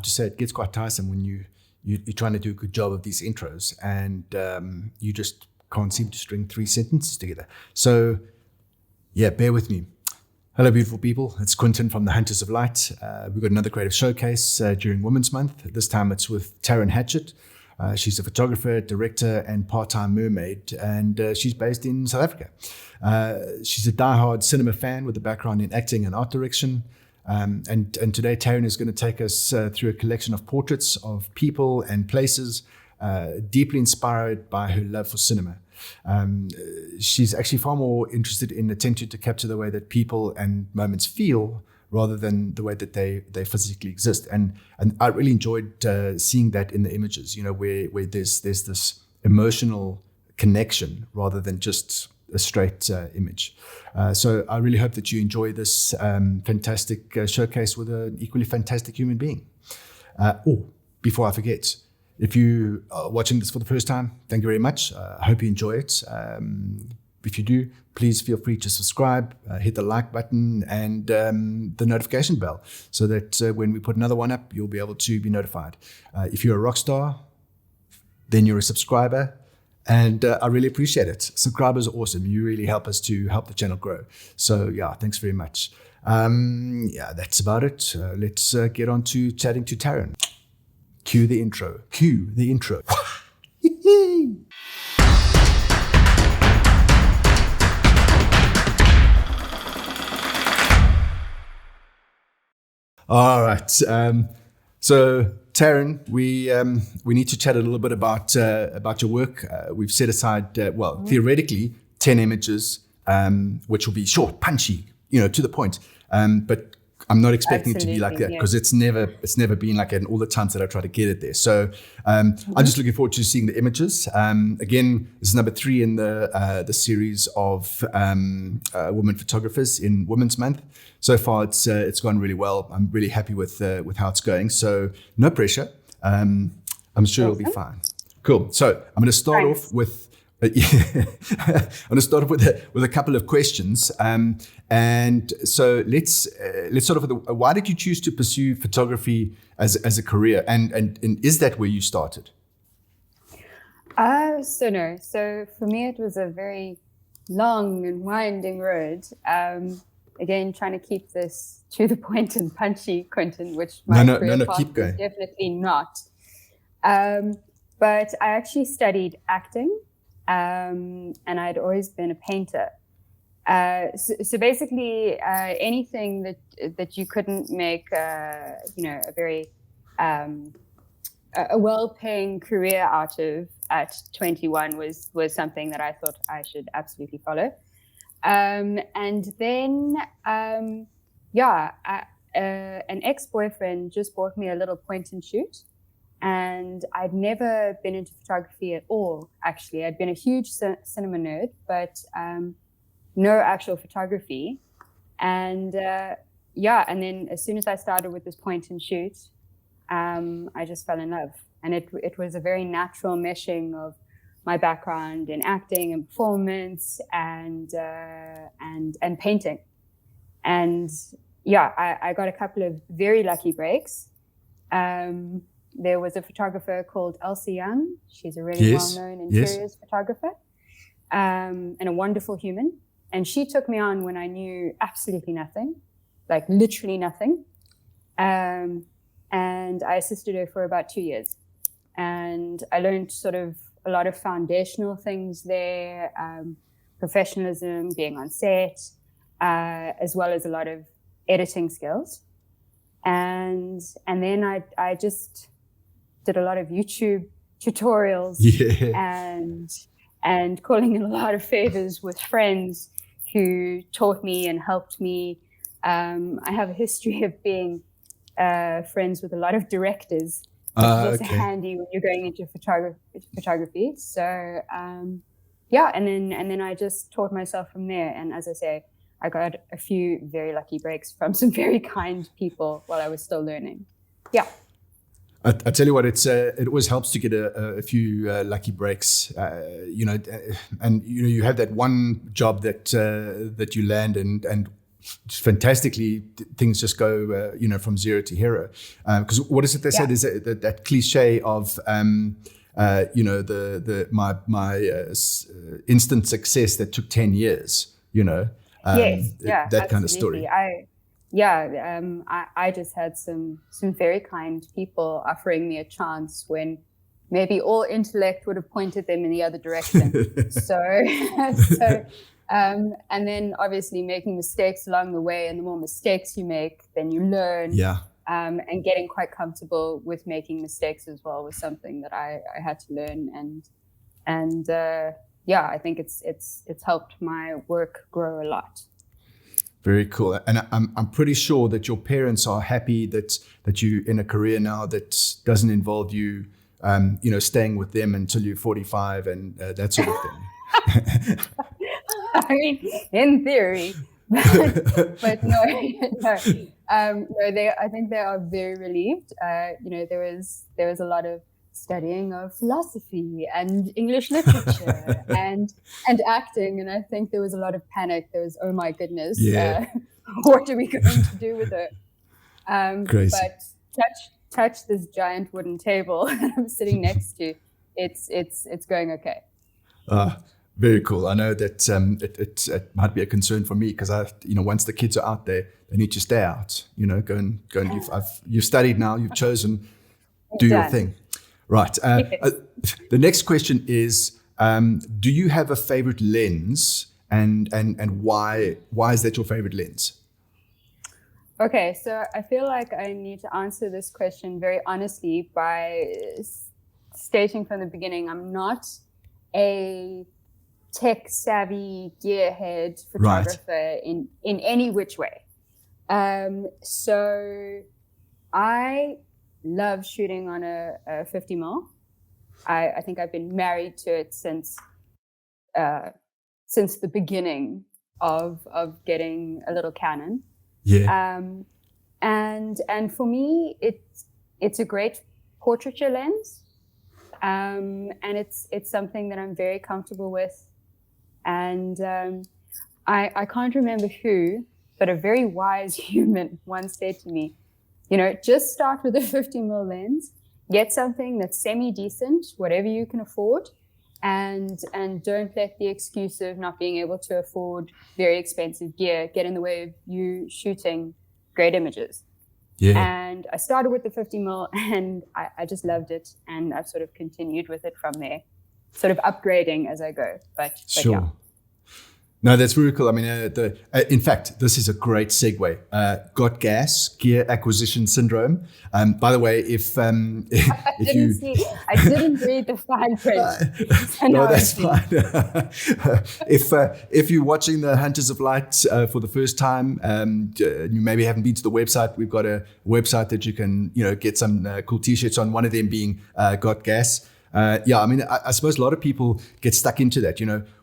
have to say it gets quite tiresome when you're trying to do a good job of these intros and you just can't seem to string 3 sentences together. So yeah, bear with me. Hello, beautiful people. It's Quentin from the Hunters of Light. We've got another creative showcase during Women's Month. This time it's with Tarryn Hatchett. She's a photographer, director, and part-time mermaid, and she's based in South Africa. She's a diehard cinema fan with a background in acting and art direction. And today, Tarryn is going to take us through a collection of portraits of people and places, deeply inspired by her love for cinema. She's actually far more interested in attempting to capture the way that people and moments feel rather than the way that they physically exist. And I really enjoyed seeing that in the images, where there's this emotional connection rather than just a straight image. So I really hope that you enjoy this fantastic showcase with an equally fantastic human being. Before I forget, if you are watching this for the first time, thank you very much. I hope you enjoy it. If you do, please feel free to subscribe, hit the like button and the notification bell so that when we put another one up, you'll be able to be notified. If you're a rock star, then you're a subscriber. And I really appreciate it. Subscribers are awesome. You really help us to help the channel grow. So yeah, thanks very much. That's about it. Let's get on to chatting to Tarryn. Cue the intro. All right. So Tarryn, we need to chat a little bit about your work. We've set aside, theoretically, 10 images, which will be short, punchy, to the point. But I'm not expecting it to be like that because it's never been like that in all the times that I try to get it there. So I'm just looking forward to seeing the images. Again, this is number 3 in the series of women photographers in Women's Month. So far, it's gone really well. I'm really happy with how it's going. So no pressure. I'm sure it'll be fine. Cool. So I'm going to start off with. I'm going to start off with a couple of questions. And so let's start off with why did you choose to pursue photography as a career? And is that where you started? So for me, it was a very long and winding road. Again, trying to keep this to the point and punchy, Quentin, which my career path keep going. Is definitely not. But I actually studied acting. And I'd always been a painter. So basically, anything that you couldn't make, a very a well-paying career out of at 21 was something that I thought I should absolutely follow. And then, an ex-boyfriend just bought me a little point and shoot. And I'd never been into photography at all, actually. I'd been a huge cinema nerd, but no actual photography. And and then as soon as I started with this point and shoot, I just fell in love. And it was a very natural meshing of my background in acting and performance and painting. And I got a couple of very lucky breaks. There was a photographer called Elsie Young. She's a really well-known interiors photographer and a wonderful human. And she took me on when I knew absolutely nothing, like literally nothing. And I assisted her for about 2 years. And I learned sort of a lot of foundational things there, professionalism, being on set, as well as a lot of editing skills. And then I just did a lot of YouTube tutorials and calling in a lot of favors with friends who taught me and helped me. I have a history of being friends with a lot of directors, which is also handy when you're going into photography. So and then I just taught myself from there. And as I say, I got a few very lucky breaks from some very kind people while I was still learning. Yeah. I tell you what, it always helps to get a few lucky breaks, and you have that one job that you land and fantastically, things just go, from zero to hero. Because what is it they say? There's that cliche of, instant success that took 10 years, Yes, that kind of story. I just had some very kind people offering me a chance when maybe all intellect would have pointed them in the other direction. And then obviously making mistakes along the way, and the more mistakes you make, then you learn. Yeah. And getting quite comfortable with making mistakes as well was something that I had to learn. And I think it's helped my work grow a lot. Very cool. And I'm pretty sure that your parents are happy that you're in a career now that doesn't involve you, staying with them until you're 45 and that sort of thing. I mean, in theory, but no. I think they are very relieved. There was a lot of studying of philosophy and English literature and acting, and I think there was a lot of panic. There was, oh my goodness, what are we going to do with it? Crazy. But touch this giant wooden table that I'm sitting next to. It's going okay. Very cool. I know that it might be a concern for me because once the kids are out there, they need to stay out. Go and you've studied now, you've chosen, do your thing. Right. The next question is, do you have a favorite lens, and why is that your favorite lens? Okay, so I feel like I need to answer this question very honestly by stating from the beginning, I'm not a tech-savvy gearhead photographer in any which way. So I love shooting on a 50 mil. I think I've been married to it since the beginning of getting a little Canon. Yeah. And for me, it's a great portraiture lens. And it's something that I'm very comfortable with. And I can't remember who, but a very wise human once said to me, just start with a 50 mil lens, get something that's semi-decent, whatever you can afford, and don't let the excuse of not being able to afford very expensive gear get in the way of you shooting great images. Yeah. And I started with the 50 mil and I just loved it. And I've sort of continued with it from there, sort of upgrading as I go. But sure. Yeah. No, that's very cool. I mean, in fact, this is a great segue. Got gas, gear acquisition syndrome. By the way, if I didn't read the fine print. No, that's fine. If you're watching the Hunters of Light for the first time, you maybe haven't been to the website. We've got a website that you can, get some cool T-shirts on. One of them being Got Gas. I mean, I suppose a lot of people get stuck into that,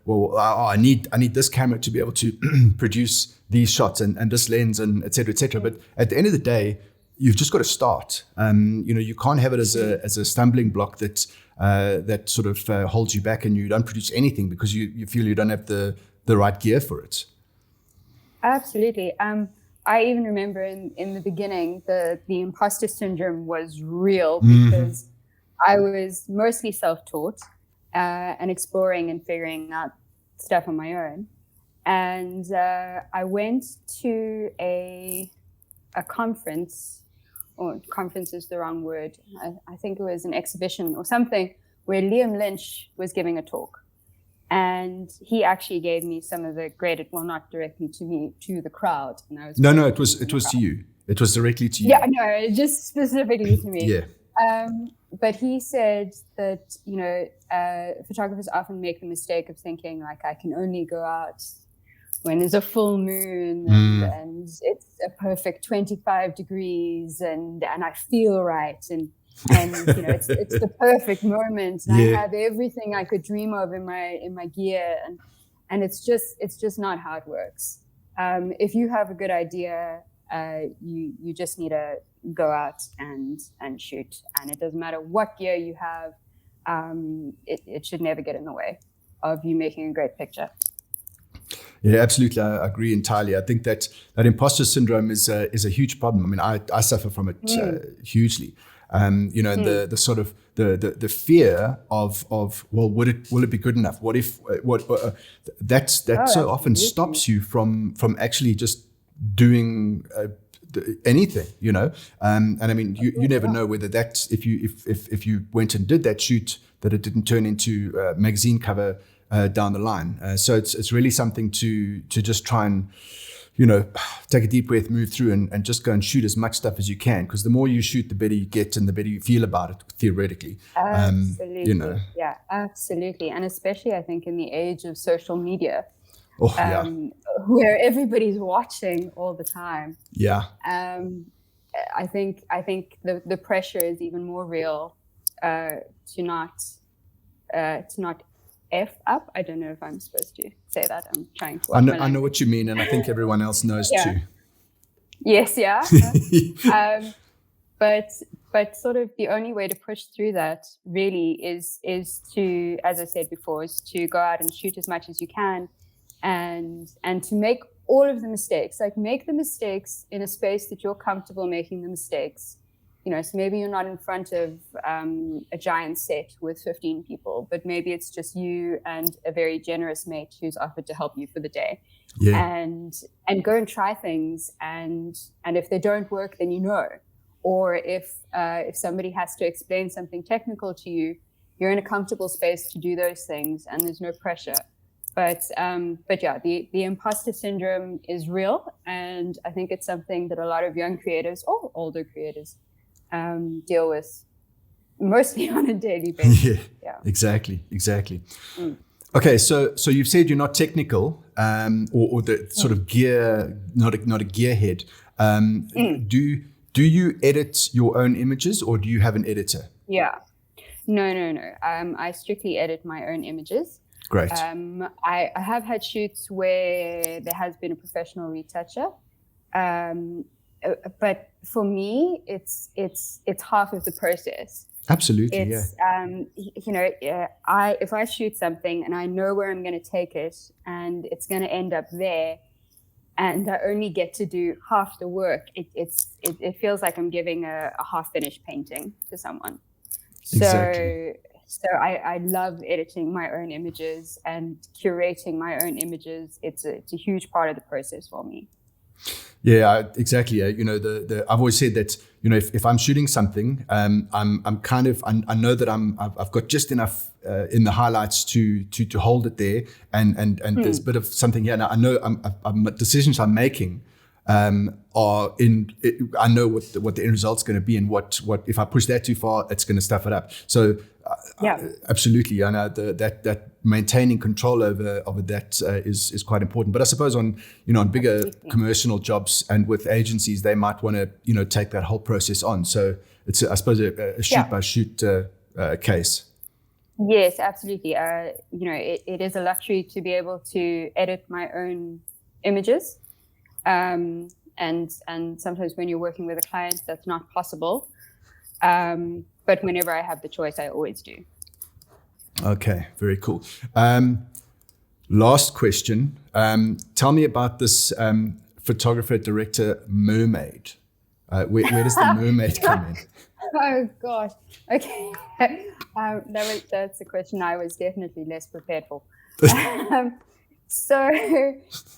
I need this camera to be able to produce these shots and this lens and et cetera, et cetera. But at the end of the day, you've just got to start. You can't have it as a stumbling block that sort of holds you back and you don't produce anything because you feel you don't have the right gear for it. Absolutely. I even remember in the beginning, the imposter syndrome was real because I was mostly self-taught and exploring and figuring out stuff on my own. And I went to a conference, or conference is the wrong word. I think it was an exhibition or something where Liam Lynch was giving a talk. And he actually gave me some of the graded, well, not directly to me, to the crowd. And I was it was to you. It was directly to you. Yeah, no, just specifically to me. Yeah. But he said that, photographers often make the mistake of thinking like, I can only go out when there's a full moon and it's a perfect 25 degrees and I feel right. And it's the perfect moment. And I have everything I could dream of in my gear. And it's just not how it works. If you have a good idea, you just need to go out and shoot, and it doesn't matter what gear you have. It should never get in the way of you making a great picture. Yeah, absolutely. I agree entirely. I think that imposter syndrome is a huge problem. I mean, I suffer from it hugely. And the sort of the fear of well, will it be good enough? What if that so often stops you from actually just doing anything, and I mean, you never know whether that's if you went and did that shoot, that it didn't turn into a magazine cover down the line. So it's really something to just try and take a deep breath, move through, and just go and shoot as much stuff as you can, because the more you shoot, the better you get and the better you feel about it, theoretically. Absolutely. Yeah, absolutely. And especially, I think, in the age of social media, where everybody's watching all the time. Yeah. I think the pressure is even more real to not F up. I don't know if I'm supposed to say that. I'm trying to. I know what you mean, and I think everyone else knows too. Yes, yeah. But sort of the only way to push through that really is to, as I said before, is to go out and shoot as much as you can, and to make all of the mistakes. Like, make the mistakes in a space that you're comfortable making the mistakes. So maybe you're not in front of a giant set with 15 people, but maybe it's just you and a very generous mate who's offered to help you for the day. Yeah. And go and try things, and if they don't work, then or if somebody has to explain something technical to you, you're in a comfortable space to do those things, and there's no pressure. But yeah, the imposter syndrome is real, and I think it's something that a lot of young creators or older creators deal with mostly on a daily basis. Yeah. Exactly. Okay, so you've said you're not technical, or the sort of gear, not a gearhead. Do you edit your own images, or do you have an editor? Yeah, no. I strictly edit my own images. Great. I have had shoots where there has been a professional retoucher. But for me, it's half of the process. Absolutely, it's, if I shoot something and I know where I'm going to take it, and it's going to end up there, and I only get to do half the work, it feels like I'm giving a half-finished painting to someone. Exactly. So I love editing my own images and curating my own images. It's a huge part of the process for me. Yeah, exactly. I've always said that, if I'm shooting something, I'm kind of, I know that I've got just enough in the highlights to hold it there, and there's a bit of something here. Now I know decisions I'm making are in. I know what the end result's going to be, and what if I push that too far, it's going to stuff it up. So absolutely, I know that maintaining control over that is quite important. But I suppose on bigger commercial jobs and with agencies, they might want to take that whole process on. So it's I suppose a shoot by shoot case. Yes, absolutely. It is a luxury to be able to edit my own images, and sometimes when you're working with a client, that's not possible. But whenever I have the choice, I always do. Okay, very cool. Last question. Tell me about this photographer director mermaid. Where does the mermaid come in? Oh gosh. Okay. That's a question I was definitely less prepared for. So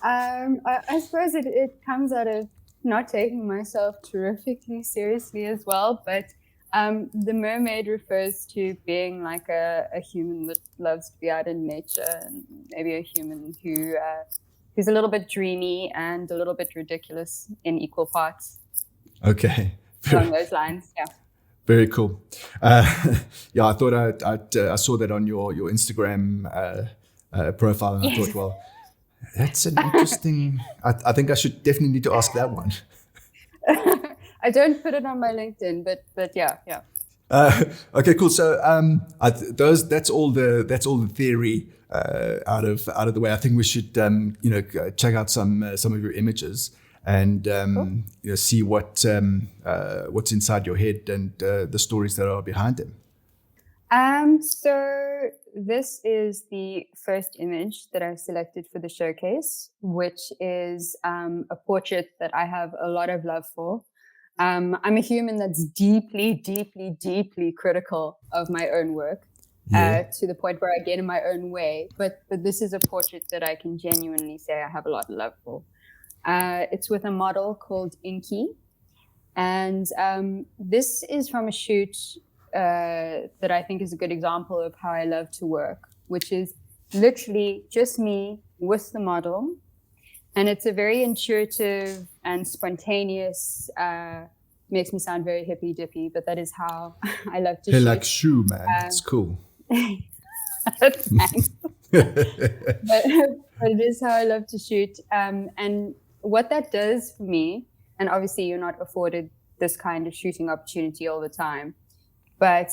I suppose it comes out of not taking myself terrifically seriously as well, but the mermaid refers to being like a human that loves to be out in nature, and maybe a human who's a little bit dreamy and a little bit ridiculous in equal parts. Okay. Along those lines, yeah. Very cool. Yeah, I thought I saw that on your Instagram profile, and I thought, well, that's an interesting. I think I should definitely need to ask that one. I don't put it on my LinkedIn, but yeah. Okay, cool. So that's all the theory out of the way. I think we should check out some of your images and cool. See what's inside your head and the stories that are behind them. So this is the first image that I've selected for the showcase, which is a portrait that I have a lot of love for. I'm a human that's deeply, deeply, deeply critical of my own work, to the point where I get in my own way. But this is a portrait that I can genuinely say I have a lot of love for. It's with a model called Inky. And this is from a shoot that I think is a good example of how I love to work, which is literally just me with the model. And it's a very intuitive and spontaneous, makes me sound very hippy dippy, but that is how I love to shoot. Like shoe, man. It's cool. Thanks. but it is how I love to shoot. And what that does for me, and obviously you're not afforded this kind of shooting opportunity all the time, but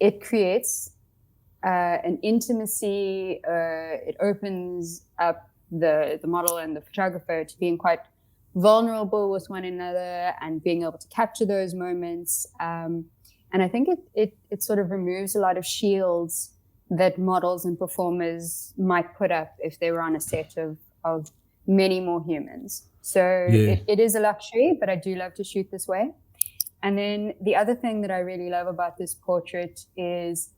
it creates an intimacy. It opens up the model and the photographer to being quite vulnerable with one another and being able to capture those moments. And I think it sort of removes a lot of shields that models and performers might put up if they were on a set of many more humans. So it is a luxury, but I do love to shoot this way. And then the other thing that I really love about this portrait is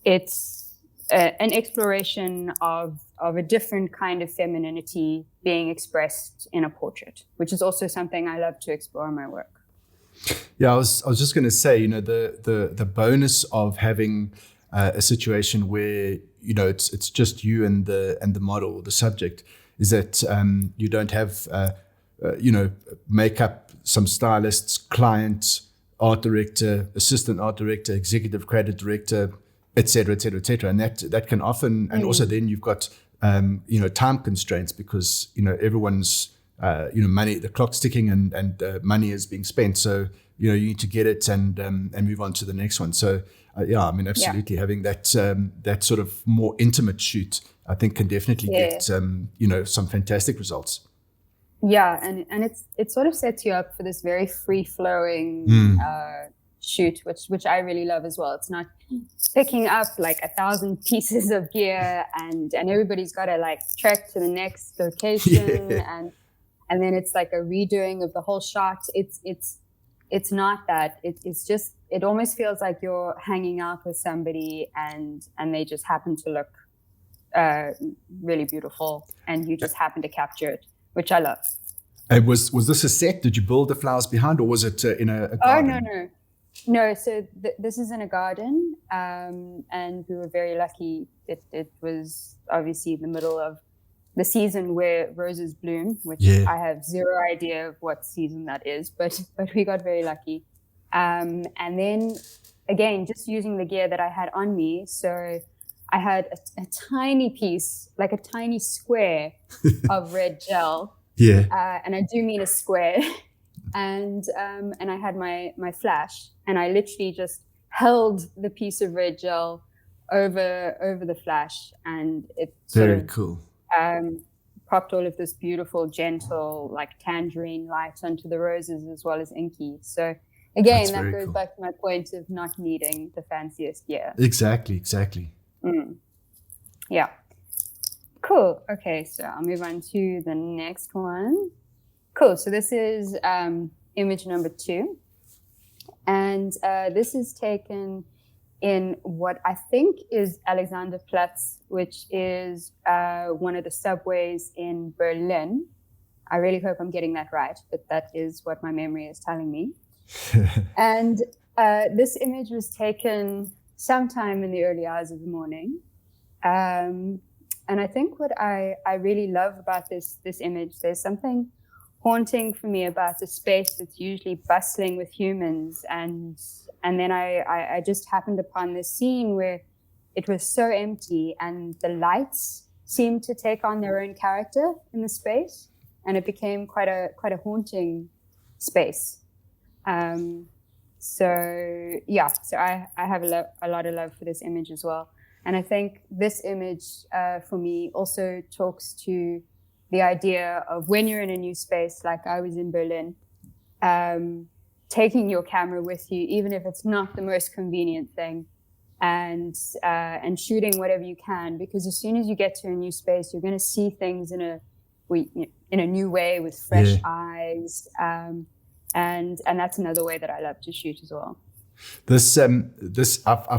it's an exploration of a different kind of femininity being expressed in a portrait, which is also something I love to explore in my work. Yeah, I was just going to say, the bonus of having a situation where it's just you and the model, the subject, is that you don't have makeup, some stylists, client, art director, assistant art director, executive creative director, et cetera, et cetera, et cetera. And that can often, and also then you've got time constraints because everyone's money, the clock's ticking and money is being spent. So you need to get it and move on to the next one. So absolutely having that sort of more intimate shoot, I think, can definitely get some fantastic results. Yeah, and it sort of sets you up for this very free flowing shoot, which I really love as well. It's not picking up like 1,000 pieces of gear and everybody's got to like trek to the next location and then it's like a redoing of the whole shot. It's not that. It's just, it almost feels like you're hanging out with somebody and they just happen to look really beautiful and you just happen to capture it, which I love. And was this a set? Did you build the flowers behind, or was it in a garden? Oh, no. So this is in a garden, and we were very lucky. It was obviously the middle of the season where roses bloom, which I have zero idea of what season that is, but we got very lucky. And then again, just using the gear that I had on me, so I had a tiny piece, like a tiny square of red gel. And I do mean a square. And I had my flash, and I literally just held the piece of red gel over the flash, and it very cool. Popped all of this beautiful, gentle, like tangerine light onto the roses as well as Inky. So again, that goes back to my point of not needing the fanciest gear. Exactly. Yeah. Cool. Okay, so I'll move on to the next one. Cool. So this is image number 2. And this is taken in what I think is Alexanderplatz, which is one of the subways in Berlin. I really hope I'm getting that right, but that is what my memory is telling me. And this image was taken sometime in the early hours of the morning. And I think what I really love about this image, there's something haunting for me about a space that's usually bustling with humans. And then I just happened upon this scene where it was so empty and the lights seemed to take on their own character in the space. And it became quite a haunting space. So I have a lot of love for this image as well. And I think this image for me also talks to the idea of when you're in a new space, like I was in Berlin, taking your camera with you, even if it's not the most convenient thing, and shooting whatever you can, because as soon as you get to a new space, you're going to see things in a new way with fresh eyes, and that's another way that I love to shoot as well. I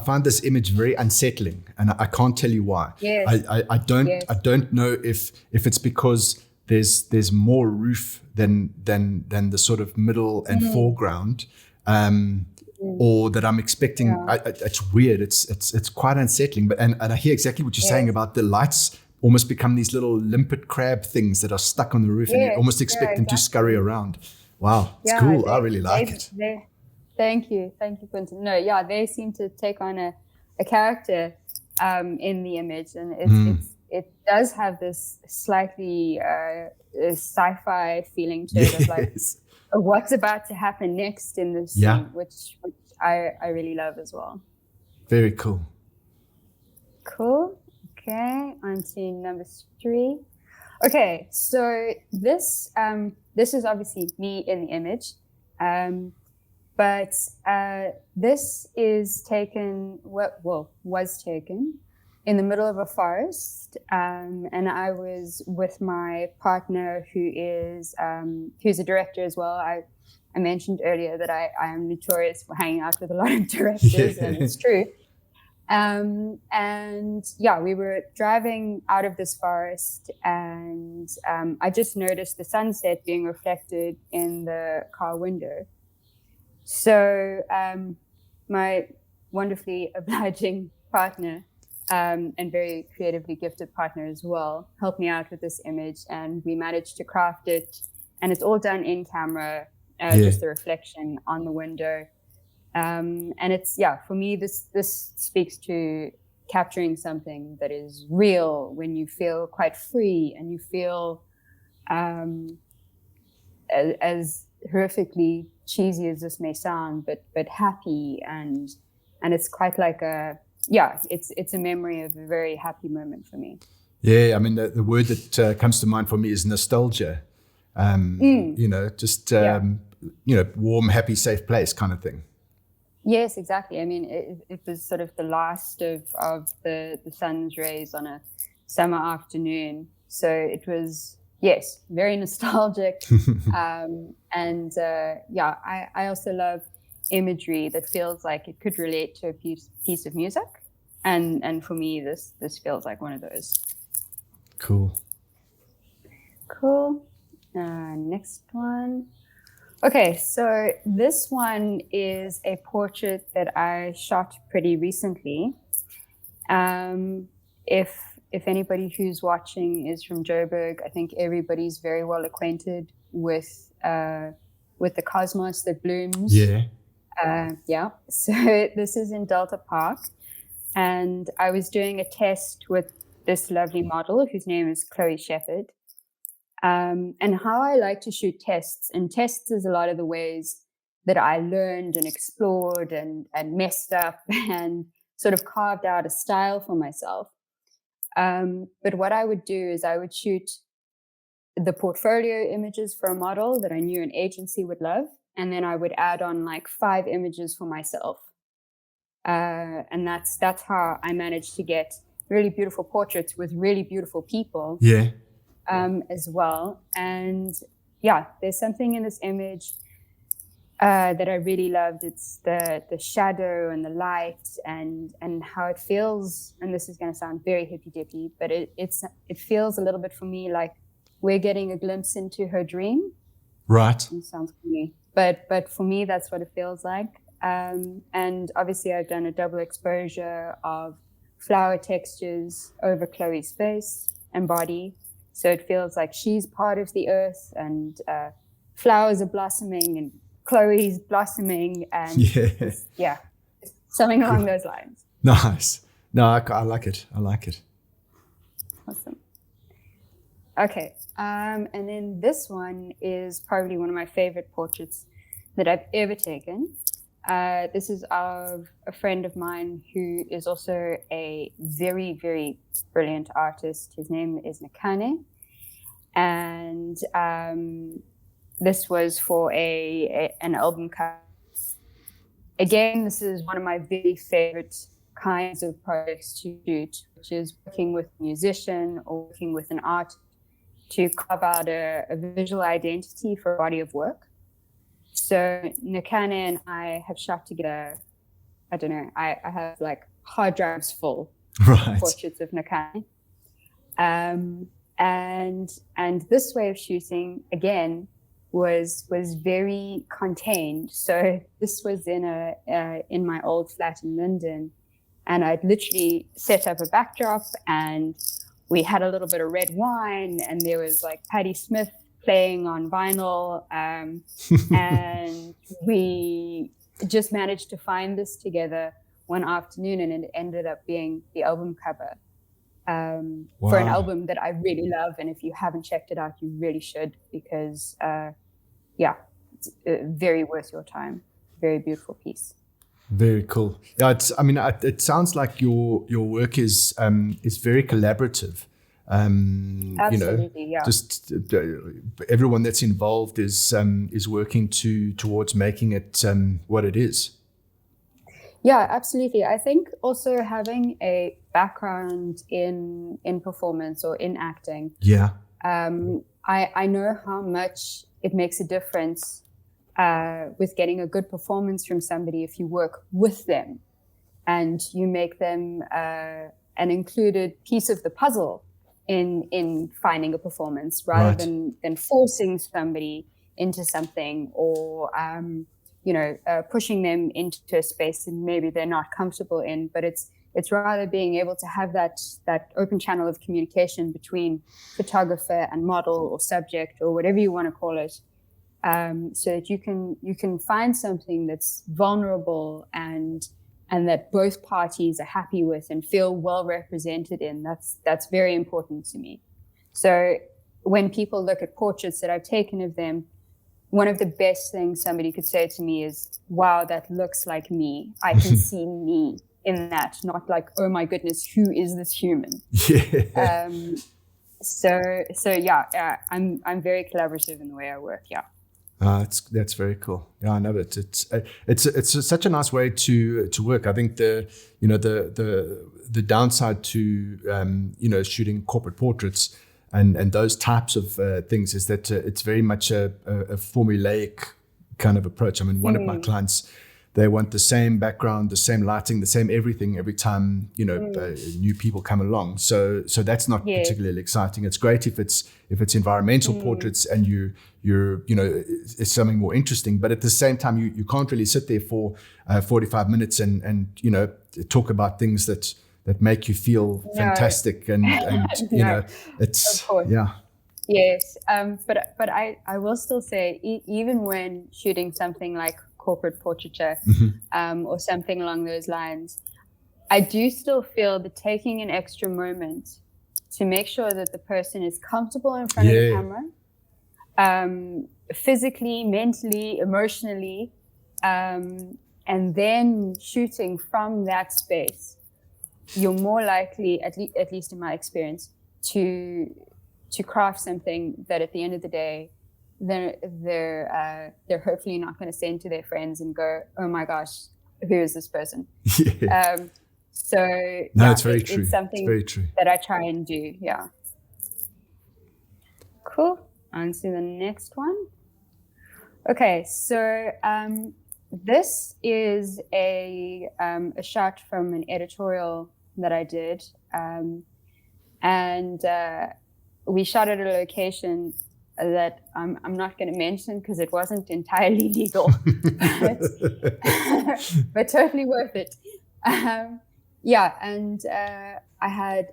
find this image very unsettling, and I can't tell you why. Yes. I don't know if it's because there's more roof than the sort of middle and foreground, or that I'm expecting. It's weird. It's quite unsettling. But and I hear exactly what you're saying about the lights almost become these little limpet crab things that are stuck on the roof, and you almost expect them to scurry around. Wow, it's cool. I really like it. Thank you, Quentin. No, they seem to take on a character in the image, and it does have this slightly sci-fi feeling to it, of like what's about to happen next in this scene, which I really love as well. Very cool. Cool. Okay, on to number 3. Okay, so this is obviously me in the image. But this is was taken in the middle of a forest, and I was with my partner, who's a director as well. I mentioned earlier that I am notorious for hanging out with a lot of directors, and it's true. And we were driving out of this forest, and I just noticed the sunset being reflected in the car window. So my wonderfully obliging partner, and very creatively gifted partner as well, helped me out with this image, and we managed to craft it. And it's all done in camera, just the reflection on the window. And it's, for me, this speaks to capturing something that is real when you feel quite free, and you feel as horrifically cheesy as this may sound, but happy, and it's quite like it's a memory of a very happy moment for me. Yeah, I mean the word that comes to mind for me is nostalgia. Warm, happy, safe place kind of thing. Yes, exactly. I mean, it was sort of the last of the sun's rays on a summer afternoon, so it was. Yes, very nostalgic. I also love imagery that feels like it could relate to a piece of music. And for me, this feels like one of those. Cool. Next one. Okay, so this one is a portrait that I shot pretty recently. If anybody who's watching is from Joburg, I think everybody's very well acquainted with the cosmos that blooms. So this is in Delta Park, and I was doing a test with this lovely model whose name is Chloe Shepherd. And how I like to shoot tests, and tests is a lot of the ways that I learned and explored and messed up and sort of carved out a style for myself. But what I would do is I would shoot the portfolio images for a model that I knew an agency would love, and then I would add on like 5 images for myself. And that's how I managed to get really beautiful portraits with really beautiful people. As well. And there's something in this image that I really loved. It's the shadow and the light and how it feels. And this is going to sound very hippy dippy, but it feels a little bit for me like we're getting a glimpse into her dream. Right. It sounds funny, but for me that's what it feels like. And obviously I've done a double exposure of flower textures over Chloe's face and body. So it feels like she's part of the earth, and flowers are blossoming, and Chloe's blossoming, and something along those lines. Nice. No, I like it. Awesome. Okay. And then this one is probably one of my favorite portraits that I've ever taken. This is of a friend of mine who is also a very, very brilliant artist. His name is Nakane. And this was for an album cover. Again, this is one of my very favorite kinds of projects to shoot, which is working with a musician or working with an artist to carve out a visual identity for a body of work. So Nakane and I have shot together, I don't know, I have like hard drives full of portraits of Nakane. And this way of shooting, again, was very contained. So this was in my old flat in London, and I'd literally set up a backdrop, and we had a little bit of red wine, and there was like Patti Smith playing on vinyl, and we just managed to find this together one afternoon, and it ended up being the album cover for an album that I really love. And if you haven't checked it out, you really should, because it's very worth your time. Very beautiful piece. Very cool. Yeah, it sounds like your work is very collaborative. Absolutely, just everyone that's involved is working towards making it what it is. Yeah, absolutely. I think also having a background in performance or in acting. Yeah. I know how much it makes a difference with getting a good performance from somebody if you work with them and you make them an included piece of the puzzle in finding a performance, rather than forcing somebody into something, or pushing them into a space and maybe they're not comfortable in. But it's rather being able to have that open channel of communication between photographer and model or subject or whatever you want to call it, so that you can find something that's vulnerable and that both parties are happy with and feel well represented in. That's very important to me. So when people look at portraits that I've taken of them, one of the best things somebody could say to me is, wow, that looks like me. I can see me in that, not like, oh my goodness, who is this human? Yeah. I'm very collaborative in the way I work. Yeah. That's very cool. Yeah, I know it. It's such a nice way to work. I think the downside to shooting corporate portraits and those types of things is that it's very much a formulaic kind of approach. I mean, one of my clients, they want the same background, the same lighting, the same everything every time new people come along. So that's not particularly exciting. It's great if it's environmental portraits and you're it's something more interesting. But at the same time, you can't really sit there for 45 minutes and talk about things that make you feel fantastic and it's of course. Yes, but I will still say, even when shooting something like corporate portraiture or something along those lines, I do still feel that taking an extra moment to make sure that the person is comfortable in front of the camera, physically, mentally, emotionally, and then shooting from that space, you're more likely, at least in my experience, to craft something that at the end of the day, they're hopefully not going to send to their friends and go, oh my gosh, who is this person? It's very true. It's something that I try and do. Yeah. Cool. On to the next one. Okay, so this is a shot from an editorial that I did, and we shot at a location that I'm not going to mention because it wasn't entirely legal, but totally worth it. And I had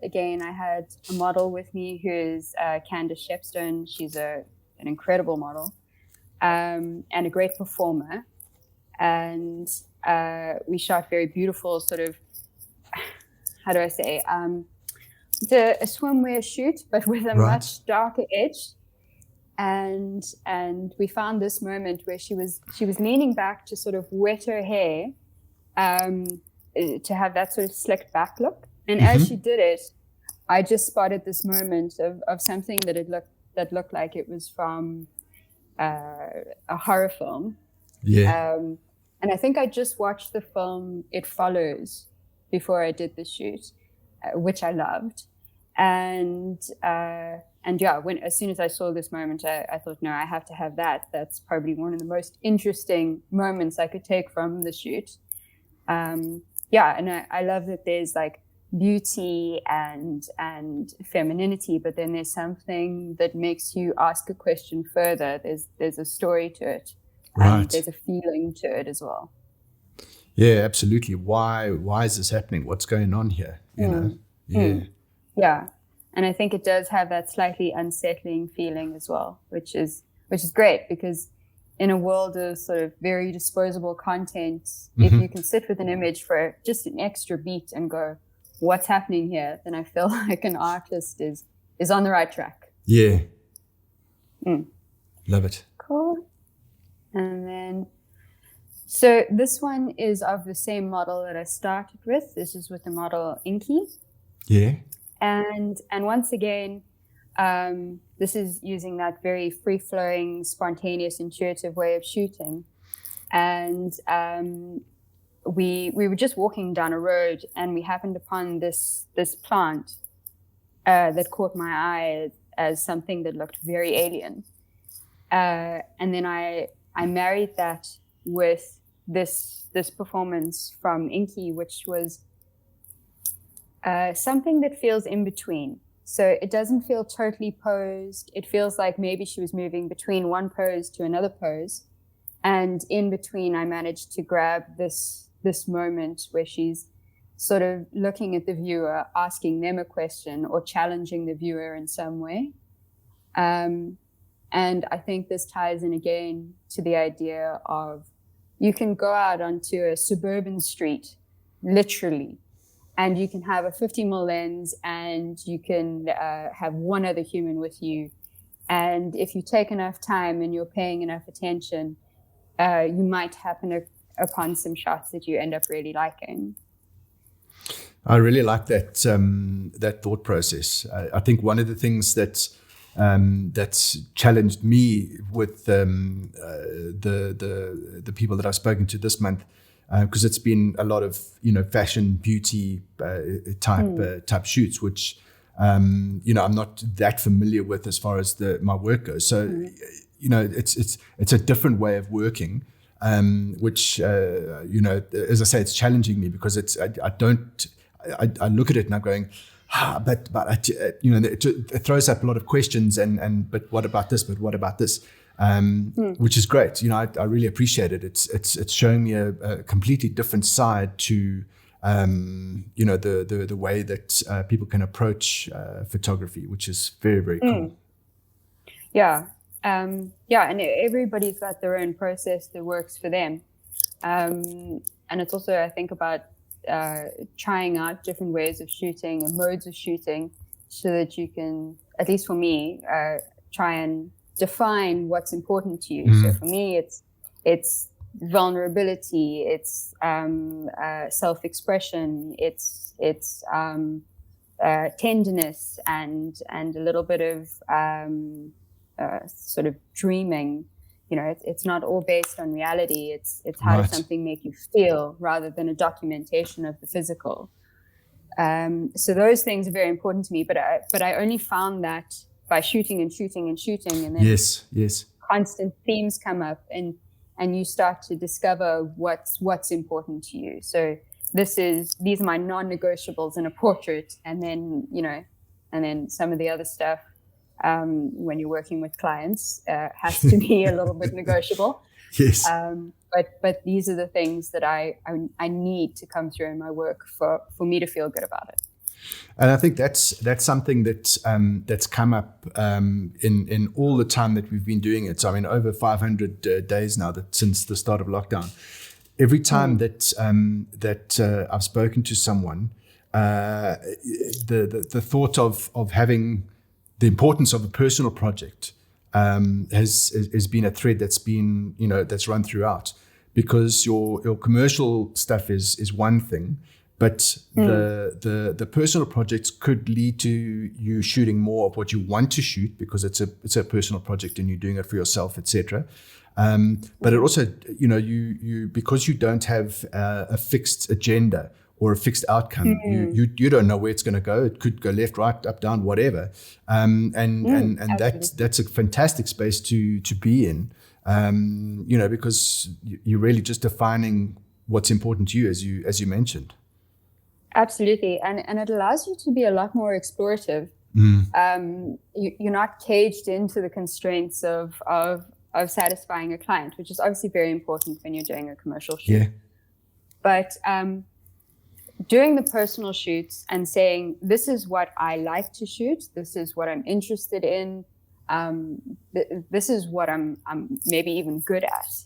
a model with me who is Candace Shepstone. She's an incredible model and a great performer. And we shot very beautiful sort of, how do I say, a swimwear shoot, but with a much darker edge. And we found this moment where she was leaning back to sort of wet her hair, to have that sort of slicked back look. And as she did it, I just spotted this moment of something that looked like it was from a horror film. Yeah. And I think I just watched the film It Follows before I did the shoot, which I loved. And yeah, as soon as I saw this moment, I thought, no, I have to have that. That's probably one of the most interesting moments I could take from the shoot. Yeah, and I love that there's like beauty and femininity, but then there's something that makes you ask a question further. There's a story to it. Right. There's a feeling to it as well. Yeah, absolutely. Why is this happening? What's going on here? You know? Yeah. Yeah. And I think it does have that slightly unsettling feeling as well, which is great, because in a world of sort of very disposable content, if you can sit with an image for just an extra beat and go, what's happening here? Then I feel like an artist is on the right track. Yeah. Love it. Cool. And then, so this one is of the same model that I started with. This is with the model Inky. Yeah. And once again, this is using that very free-flowing, spontaneous, intuitive way of shooting. And we were just walking down a road, and we happened upon this plant that caught my eye as something that looked very alien. And then I married that with this performance from Inky, which was something that feels in between. So it doesn't feel totally posed. It feels like maybe she was moving between one pose to another pose. And in between, I managed to grab this moment where she's sort of looking at the viewer, asking them a question or challenging the viewer in some way. And I think this ties in again to the idea of you can go out onto a suburban street, literally, and you can have a 50mm lens, and you can have one other human with you. And if you take enough time and you're paying enough attention, you might happen upon some shots that you end up really liking. I really like that that thought process. I think one of the things that's challenged me with the people that I've spoken to this month, because it's been a lot of fashion, beauty type shoots, which I'm not that familiar with as far as my work goes. So it's a different way of working, which as I say, it's challenging me because I look at it and I'm going, but it throws up a lot of questions and but what about this? But what about this? Which is great. I really appreciate it. It's showing me a completely different side to the way that people can approach photography, which is very, very cool. Yeah. And everybody's got their own process that works for them. And it's also, I think, about trying out different ways of shooting and modes of shooting so that you can, at least for me, try and define what's important to you. So for me, it's vulnerability, it's self-expression, it's tenderness and a little bit of sort of dreaming. It's not all based on reality. It's how does something make you feel rather than a documentation of the physical. So those things are very important to me. But I only found that by shooting, and then yes, constant themes come up, and you start to discover what's important to you. So these are my non-negotiables in a portrait, and then some of the other stuff. When you're working with clients, has to be a little bit negotiable. Yes. But these are the things that I need to come through in my work for me to feel good about it. And I think that's something that's come up in all the time that we've been doing it. So over 500 days now since the start of lockdown. Every time that I've spoken to someone, the thought of having the importance of a personal project has been a thread that's been that's run throughout, because your commercial stuff is one thing, But the personal projects could lead to you shooting more of what you want to shoot because it's a personal project and you're doing it for yourself, etc. But it also, you because you don't have a fixed agenda or a fixed outcome, you don't know where it's going to go. It could go left, right, up, down, whatever. And that's a fantastic space to be in. Because you're really just defining what's important to you, as you mentioned. Absolutely, and it allows you to be a lot more explorative. You're not caged into the constraints of satisfying a client, which is obviously very important when you're doing a commercial shoot. Yeah. But doing the personal shoots and saying, this is what I like to shoot, this is what I'm interested in, this is what I'm maybe even good at.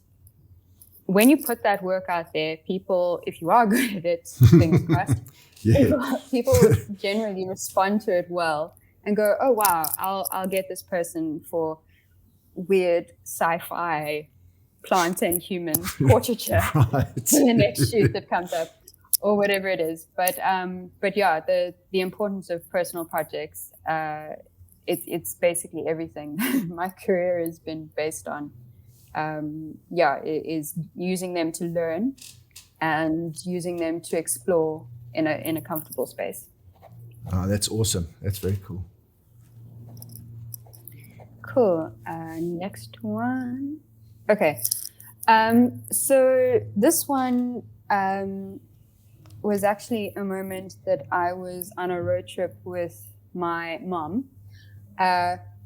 When you put that work out there, people, if you are good at it, fingers crossed, people generally respond to it well and go, oh wow, I'll get this person for weird sci-fi plant and human portraiture in the next shoot that comes up, or whatever it is. But yeah, the importance of personal projects, it's basically everything my career has been based on. Is using them to learn and using them to explore in a comfortable space. Oh, that's awesome. That's very cool. Cool. Next one. Okay. So this one was actually a moment that I was on a road trip with my mom,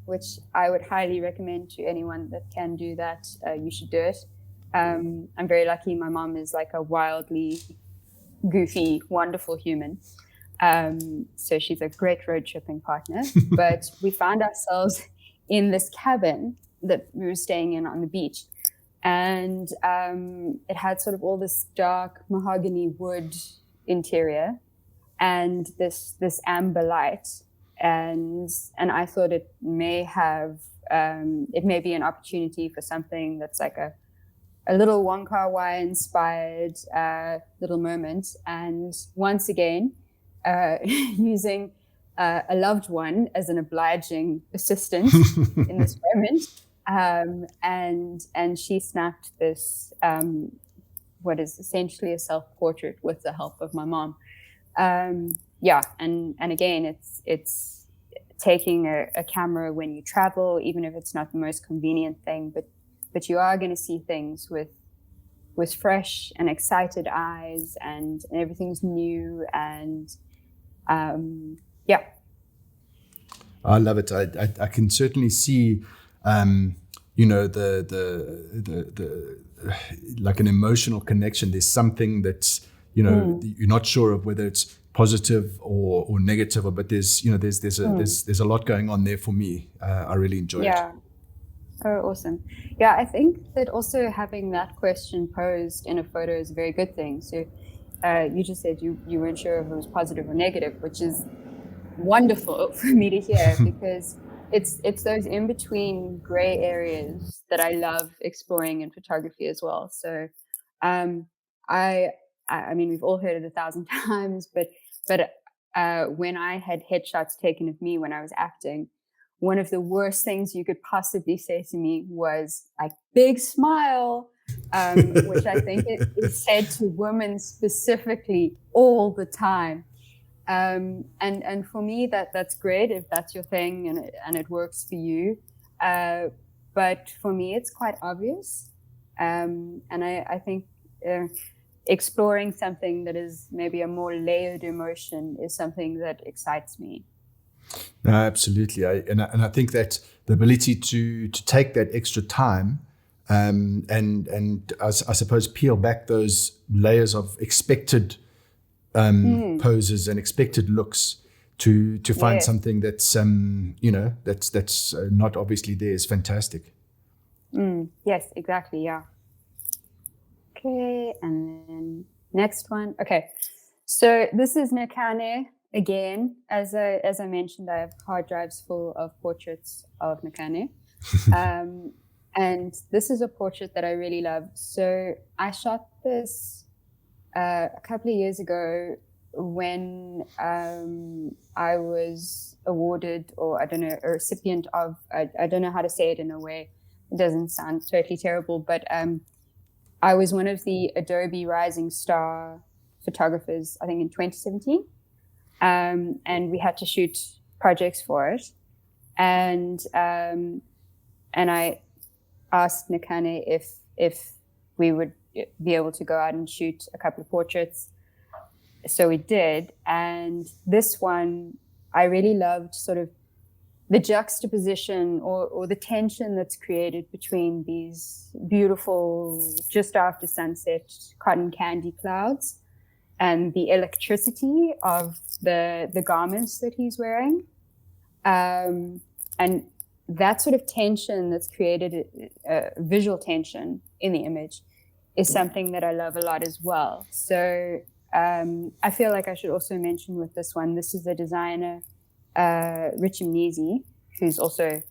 which I would highly recommend to anyone that can do that. You should do it. I'm very lucky. My mom is like a wildly goofy, wonderful human. So she's a great road tripping partner. But we found ourselves in this cabin that we were staying in on the beach. And it had sort of all this dark mahogany wood interior and this amber light. And I thought it may be an opportunity for something that's like a little Wong Kar-wai inspired little moment. And once again, using a loved one as an obliging assistant in this moment. And she snapped this, what is essentially a self-portrait with the help of my mom. And again, it's taking a camera when you travel, even if it's not the most convenient thing, but you are going to see things with fresh and excited eyes, and everything's new. And I love it. I can certainly see, the like an emotional connection. There's something that's, you're not sure of whether it's positive or negative, but there's a lot going on there for me. I really enjoy it. Yeah. Oh, awesome. Yeah, I think that also having that question posed in a photo is a very good thing. So you just said you weren't sure if it was positive or negative, which is wonderful for me to hear, because it's those in-between gray areas that I love exploring in photography as well. So I mean, we've all heard it 1,000 times, but when I had headshots taken of me when I was acting, one of the worst things you could possibly say to me was like, big smile, which I think is said to women specifically all the time. And for me, that's great if that's your thing and it works for you. But for me, it's quite obvious. And I think exploring something that is maybe a more layered emotion is something that excites me. No, absolutely. I think that the ability to take that extra time and I suppose peel back those layers of expected poses and expected looks to find something that's that's not obviously there is fantastic. Yes, exactly. Yeah. Okay, and then next one. Okay, so this is Nekane again. As I mentioned, I have hard drives full of portraits of Nekane. And this is a portrait that I really love. So I shot this a couple of years ago when I was awarded, or I don't know, a recipient of, I don't know how to say it in a way, it doesn't sound totally terrible, but I was one of the Adobe Rising Star photographers, I think in 2017. And we had to shoot projects for it. And I asked Nekane if we would be able to go out and shoot a couple of portraits. So we did. And this one, I really loved sort of the juxtaposition or the tension that's created between these beautiful, just after sunset, cotton candy clouds and the electricity of the garments that he's wearing. And that sort of tension that's created, visual tension in the image, is something that I love a lot as well. So I feel like I should also mention with this one, this is the designer, Richard Mnisi, who's also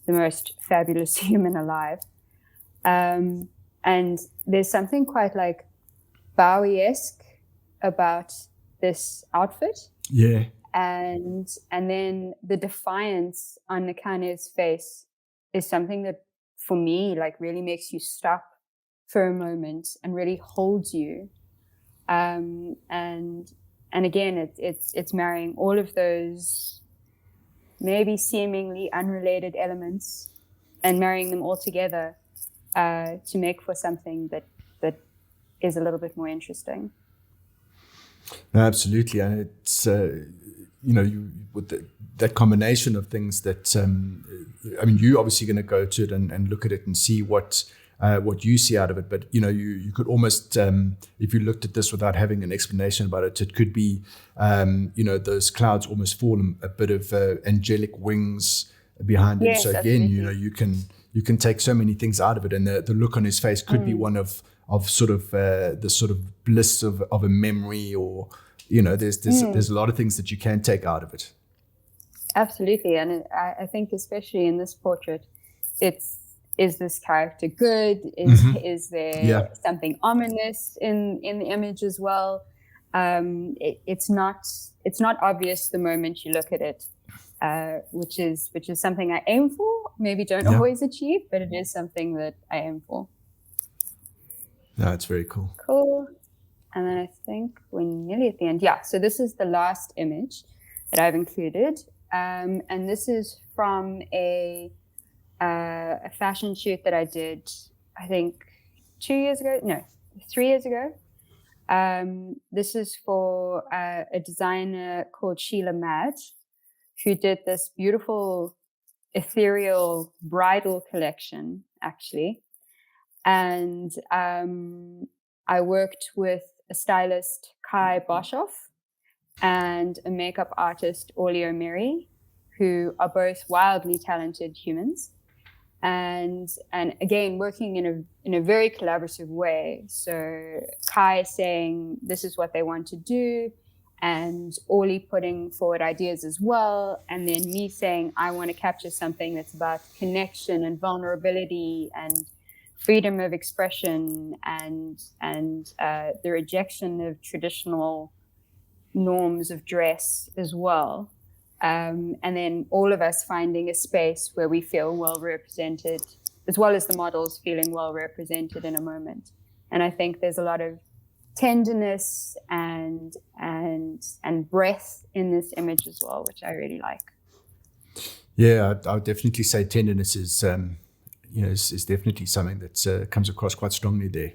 the most fabulous human alive. And there's something quite like Bowie-esque about this outfit. Yeah. And then the defiance on Nekane's face is something that, for me, like really makes you stop for a moment and really holds you. And again, it's marrying all of those maybe seemingly unrelated elements and marrying them all together to make for something that is a little bit more interesting. No, absolutely, and it's with that combination of things that you're obviously going to go to it and look at it and see what you see out of it. But you could almost, if you looked at this without having an explanation about it, it could be those clouds almost form a bit of angelic wings behind yes, him. So again, absolutely. you can take so many things out of it, and the look on his face could be one of sort of the sort of bliss of a memory, or there's a lot of things that you can take out of it. Absolutely, and I think especially in this portrait, is this character good? Is there something ominous in the image as well? It's not obvious the moment you look at it, which is something I aim for. Maybe don't always achieve, but it is something that I aim for. No, it's very cool. Cool. And then I think we're nearly at the end. Yeah, so this is the last image that I've included. And this is from a fashion shoot that I did, I think 3 years ago. This is for a designer called Sheila Madge, who did this beautiful ethereal bridal collection, actually. And I worked with a stylist, Kai Boshoff, and a makeup artist, Olio Mary, who are both wildly talented humans. And again, working in a very collaborative way. So Kai saying this is what they want to do, and Oli putting forward ideas as well, and then me saying I want to capture something that's about connection and vulnerability and freedom of expression and the rejection of traditional norms of dress as well. And then all of us finding a space where we feel well represented, as well as the models feeling well represented in a moment. And I think there's a lot of tenderness and breath in this image as well, which I really like. Yeah, I would definitely say tenderness is is definitely something that comes across quite strongly there.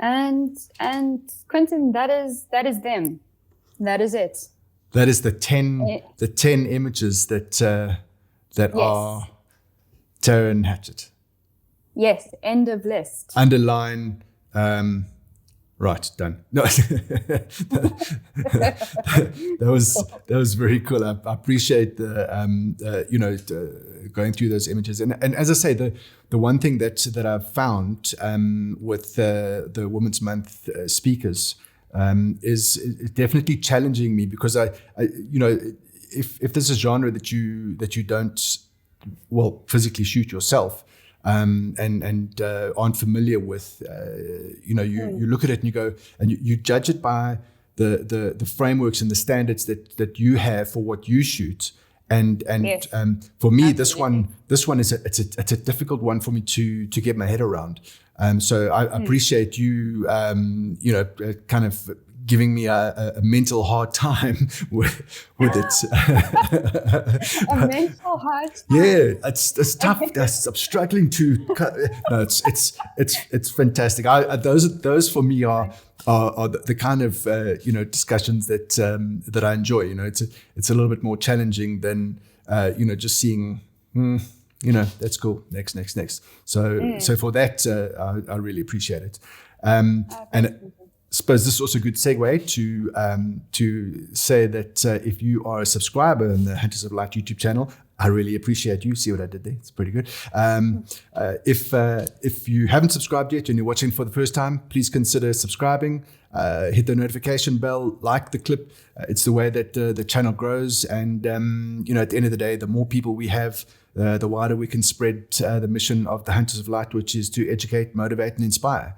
And Quentin, that is them. That is it. That is the 10 images that are Tarryn Hatchett. Yes, end of list. Underline. Right, done. No, that was very cool. I appreciate the going through those images. And as I say, the one thing that I've found with the Women's Month speakers is definitely challenging me, because I if there's a genre that you don't physically shoot yourself, and aren't familiar with, you look at it and you go, and you judge it by the frameworks and the standards that you have for what you shoot. And Yes, for me, absolutely. this one is it's a difficult one for me to get my head around. So I appreciate you, kind of giving me a mental hard time with it. A mental hard time. Yeah, it's tough. I'm struggling to. No, it's fantastic. Those for me are the kind of discussions that I enjoy. It's a little bit more challenging than just seeing. That's cool. Next. So for that, I really appreciate it. And I suppose this is also a good segue to say that if you are a subscriber in the Hunters of Light YouTube channel, I really appreciate you. See what I did there? It's pretty good. If you haven't subscribed yet and you're watching for the first time, please consider subscribing. Hit the notification bell, like the clip. It's the way that the channel grows. And at the end of the day, the more people we have, the wider we can spread the mission of the Hunters of Light, which is to educate, motivate, and inspire.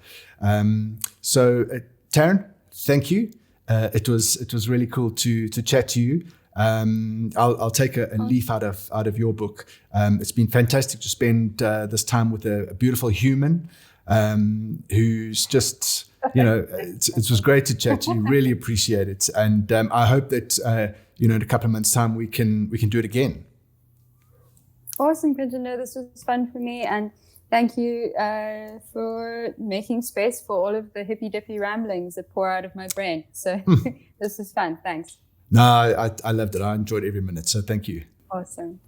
So, Tarryn, thank you. It was really cool to chat to you. I'll take a leaf out of your book. It's been fantastic to spend this time with a beautiful human who's just, it was great to chat to you. Really appreciate it, and I hope that in a couple of months' time we can do it again. Awesome, Quentin. No, this was fun for me, and thank you for making space for all of the hippy-dippy ramblings that pour out of my brain. So this is fun. Thanks. No, I loved it. I enjoyed every minute. So thank you. Awesome.